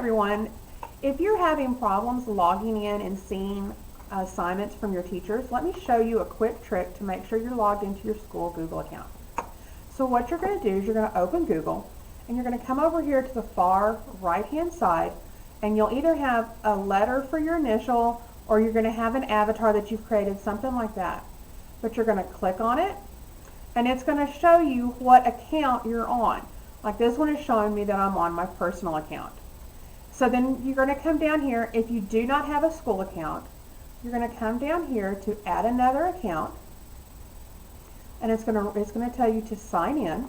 everyone. If you're having problems logging in and seeing assignments from your teachers, let me show you a quick trick to make sure you're logged into your school Google account. So what you're going to do is you're going to open Google and you're going to come over here to the far right hand side, and you'll either have a letter for your initial or you're going to have an avatar that you've created, something like that. But you're going to click on it and it's going to show you what account you're on. Like this one is showing me that I'm on my personal account. So then you're going to come down here. If you do not have a school account, you're going to come down here to add another account, and it's going to tell you to sign in.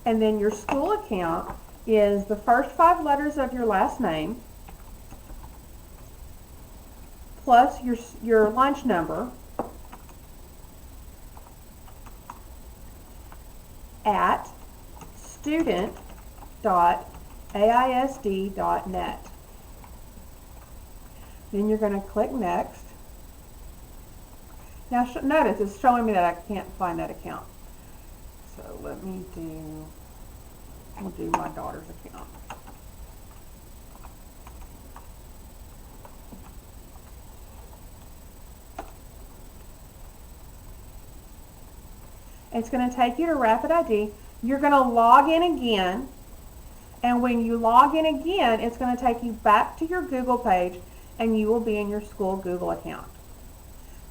And then your school account is the first 5 letters of your last name plus your lunch number at student.aisd.net. Then you're going to click next. Now notice it's showing me that I can't find that account. So we'll do my daughter's account. It's going to take you to Rapid ID. You're going to log in again, and when you log in again, it's going to take you back to your Google page, and you will be in your school Google account.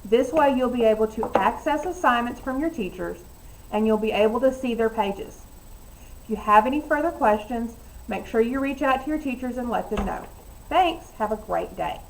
This way you'll be able to access assignments from your teachers, and you'll be able to see their pages. If you have any further questions, make sure you reach out to your teachers and let them know. Thanks. Have a great day.